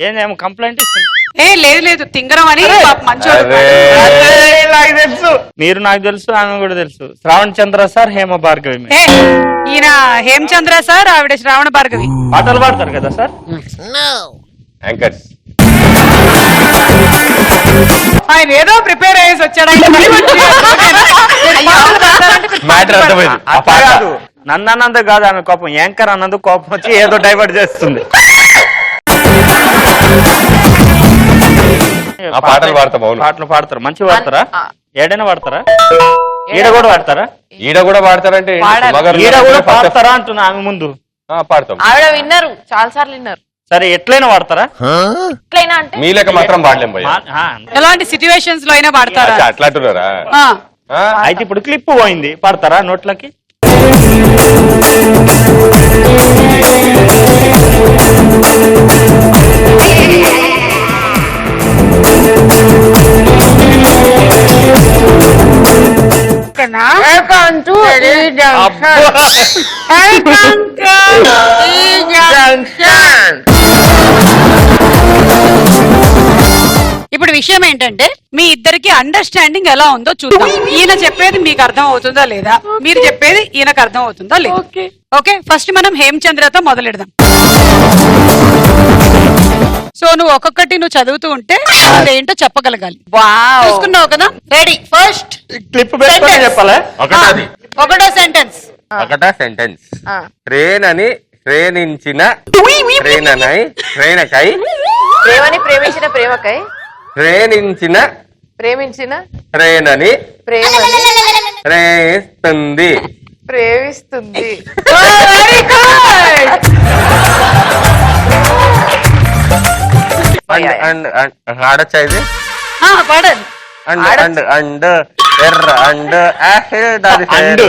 ఏమో కంప్లైంట్ ఇస్తుంది. లేదు తింగరం అని మంచోడు. నాకు తెలుసు, మీరు నాకు తెలుసు, ఆమె కూడా తెలుసు. శ్రావణ్ చంద్ర సార్, హేమ భార్గవి. ఈయన హేమచంద్ర సార్, ఆవిడ శ్రావణ భార్గవి. పాటలు పాడతారు కదా సార్. యాంకర్స్. ఆయన ఏదో ప్రిపేర్ అయ్యేసి వచ్చాడు. నన్ను అన్నందుకు కాదు ఆమె కోపం, యాంకర్ అన్నందుకు కోపం వచ్చి ఏదో డైవర్ట్ చేస్తుంది. పాటలు పాడతాం. పాటలు పాడతారు, మంచిగా పాడతారా? ఏడైనా పాడతారా? ఈడ కూడా పాడతారా? ఈడ కూడా పాడతారంటే ఈడ కూడా పాడతారా అంటున్నా ఆమె ముందు. పాడతాం. ఆవిడ విన్నారు, చాలా సార్లు విన్నారు. సరే ఎట్లయినా పాడతారా? ఎట్లయినా అంటే మీ లెక్క మాత్రం పాడలేం భయ్యా. ఎలాంటి సిచ్యువేషన్స్ లో అయినా పాడతారా? అట్లా అంటున్నారా? అయితే ఇప్పుడు క్లిప్ పోయింది, పాడతారా నోట్లకి? ఇప్పుడు విషయం ఏంటంటే మీ ఇద్దరికి అండర్స్టాండింగ్ ఎలా ఉందో చూద్దాం. ఈయన చెప్పేది మీకు అర్థం అవుతుందా లేదా, మీరు చెప్పేది ఈయనకు అర్థం అవుతుందా లేదా. ఓకే, ఫస్ట్ మనం హేమచంద్రతో మొదలెడదాం. సో నువ్వు ఒక్కొక్కటి నువ్వు చదువుతూ ఉంటే ఏంటో చెప్పగలగాలి. చూసుకున్నావు కదా? రెడీ? ఫస్ట్ క్లిప్ పెట్టుకొని చెప్పాలా? ఒకటో సెంటెన్స్. ట్రైన్ అని ట్రైనించిన ట్రైననై ట్రైనకై ప్రేమని ప్రేమించిన ప్రేమకై ట్రైనించిన ప్రేమించిన ట్రైనని ప్రేమని ప్రేమిస్తుంది ప్రేమిస్తుంది. Very good. ఆడొచ్చా ఇది? పాడండి. అండ్ అండ్ ఎర్ర అండ్ యాపిల్ దాని పేరు.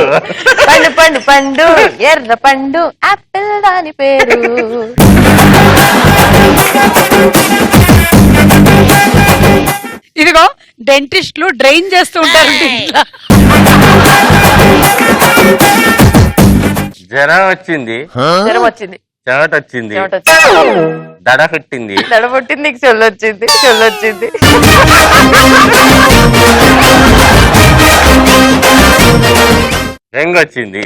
పండు పండు పండు ఎర్ర పండు ఆపిల్ దాని పేరు. ఇదిగో డెంటిస్టులు డ్రైన్ చేస్తూ ఉంటారు. జ్వరం వచ్చింది, జ్వరం వచ్చింది, చెమట వచ్చింది, చెమట వచ్చింది, దడ పుట్టింది, దడ పుట్టింది, నీకు చొల్లొచ్చింది, చొల్లొచ్చింది. రెంగొచ్చింది,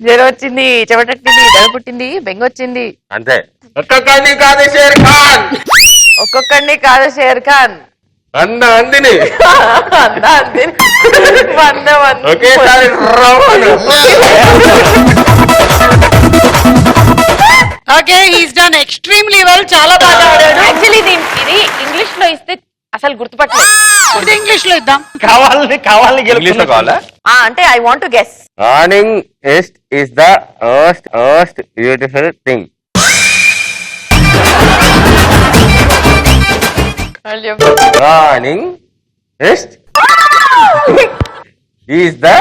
జ్వరం వచ్చింది, చెమటట్టింది, దడ పుట్టింది, బెంగొచ్చింది. అంతే. ఒక్కొక్కడిని కాదు షేర్ ఖాన్, ఒక్కొక్కడిని కాదు షేర్ ఖాన్, అన్న అందిని అన్నా అందిని, వంద వంద ఒకేసారి okay, he's done extremely well. చాలా బాగా ఆడాడు. యాక్చువల్లీ ఇది ఇంగ్లీష్ లో ఇస్తే అసలు గుర్తుపట్టలేదు. ఇది ఇంగ్లీష్ లో ఇద్దాం. కావాలని ఇంగ్లీష్ లో కావాలా? అంటే I want to guess. Morning is the most beautiful thing. Morning is the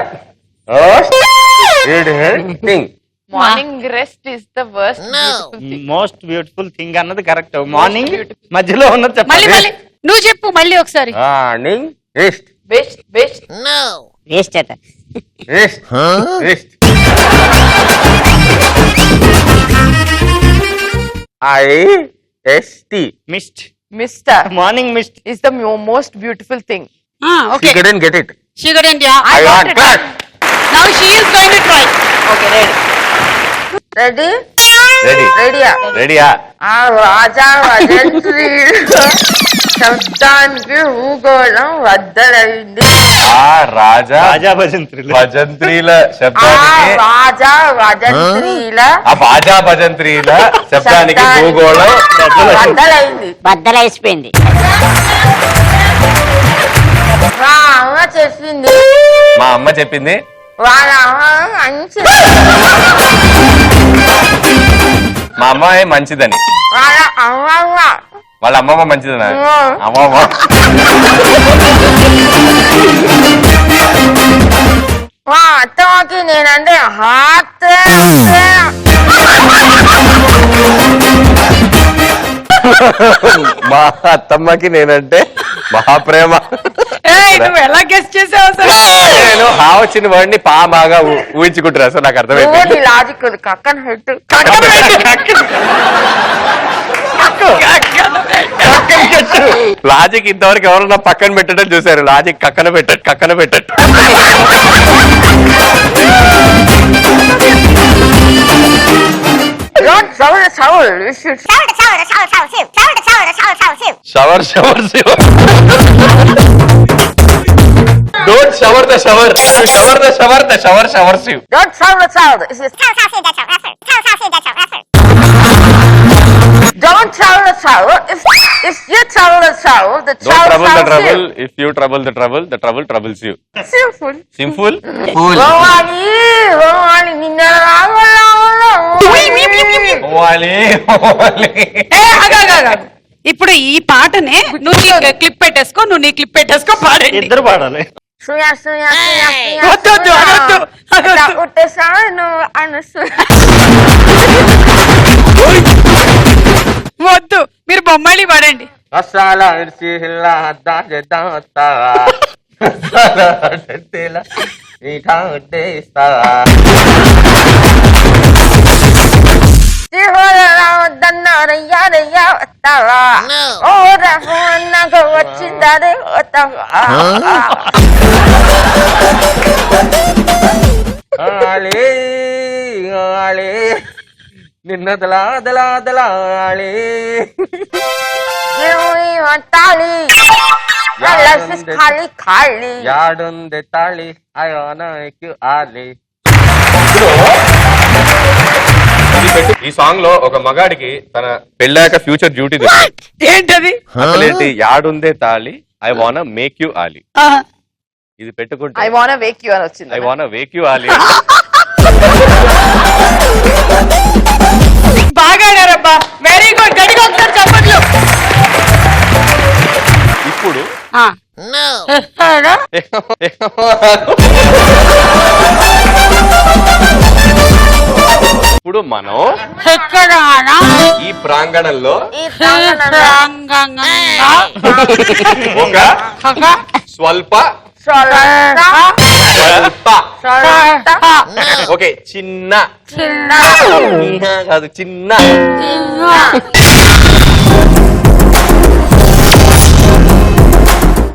most beautiful thing. Morning rest is the most beautiful thing అన్నది కరెక్ట్. మార్నింగ్ మధ్యలో ఉన్నది మళ్ళీ చెప్పాలి. మళ్ళీ నువ్వు చెప్పు మళ్ళీ ఒకసారి. Morning rest best best waste అట. Rest rest IST mist. Mister morning mist is the most beautiful thing. Okay, She couldn't get it. she couldn't. Yeah, I want clap. now she is going to try. Okay ready ready Ready. రెడీయా? రెడీయా? ఆ రాజా వజంత్రి శబ్దానికి భూగోళం వద్దలైంది. ఆ రాజా రాజా భజంత్రులు. భజంత్రీల ఆ శబ్దానికి రాజా వజంత్రీల ఆ బాజా భజంత్రీల శబ్దానికి భూగోళం వద్దలైంది. బద్దలైసిపోయింది. మా అమ్మ చెప్పింది, మా అమ్మ చెప్పింది, వాళ్ళ అమ్మ మంచి, మా అమ్మాయి మంచిదని, వాళ్ళ అమ్మమ్మ వాళ్ళ అమ్మమ్మ మంచిదనా? అమ్మమ్మ మా అత్తమ్మకి నేనంటే హాత్. మా అత్తమ్మకి నేనంటే మహాప్రేమ. నువ్వు ఎలా గెస్ట్ చేసావు అసలు? నేను నేను హా వచ్చిన వాడిని పా బాగా ఊహించుకుంటున్నా సో నాకు అర్థమైంది. లాజిక్ కక్కన హెడ్ లాజిక్ ఇంతవరకు ఎవరన్నా పక్కన పెట్టడం చూసారు, లాజిక్ కక్కన పెట్టట్టు. Shower don't shower the shower, the shower శివ్. Don't sound the sound. Don't sound the sound. If you sound the sound, the Don't sound trouble the sounds trouble. you. If you trouble the trouble troubles you. Simple. Simple. Romani, నిన్న ఇప్పుడు ఈ పాటనే నువ్వు నీ clip పెట్టేసుకో, నువ్వు నీ clip పెట్టేసుకో, పాడండి. ఇద్దరు పాడాలి. సుయా సుయా వద్దు, వద్దు, అనొద్దు, అనొద్దు. ఉట్టేసాను అనసు. వద్దు, మీరు బొమ్మాలి పాడండి. మసాలా ఇర్చి హిల్లా దాచేద్దాంతా మసాలా తెల మీఠా ఉట్టేస్తా. దన్నారయ్యారయ్యా వస్తావా ఓ నాకు వచ్చిందరే వస్తావా నిన్నదలాదలాదలాళే తాళి ఖాళీ ఖాళీ యాడుంది తాళి అయోనకు ఆలి. ఈ సాంగ్ లో ఒక మగాడికి తన పెళ్ళాక ఫ్యూచర్ డ్యూటీ ఏంటది? అసలేంటి యాడుందే తాళి ఐ వానా మేక్ యూ ఆలి. ఇది పెట్టుకుంటే ఐ వాంట్ వేక్ యు అని వచ్చింది. ఐ వానా వేక్ యూ ఆలి. బాగా ఆడారబ్బా, వెరీ గుడ్. గడిగా ఒకసారి చెప్పట్లు. ఇప్పుడు ఇప్పుడు మనం ఈ ప్రాంగణంలో ఒక స్వల్ప ఓకే చిన్న కాదు చిన్న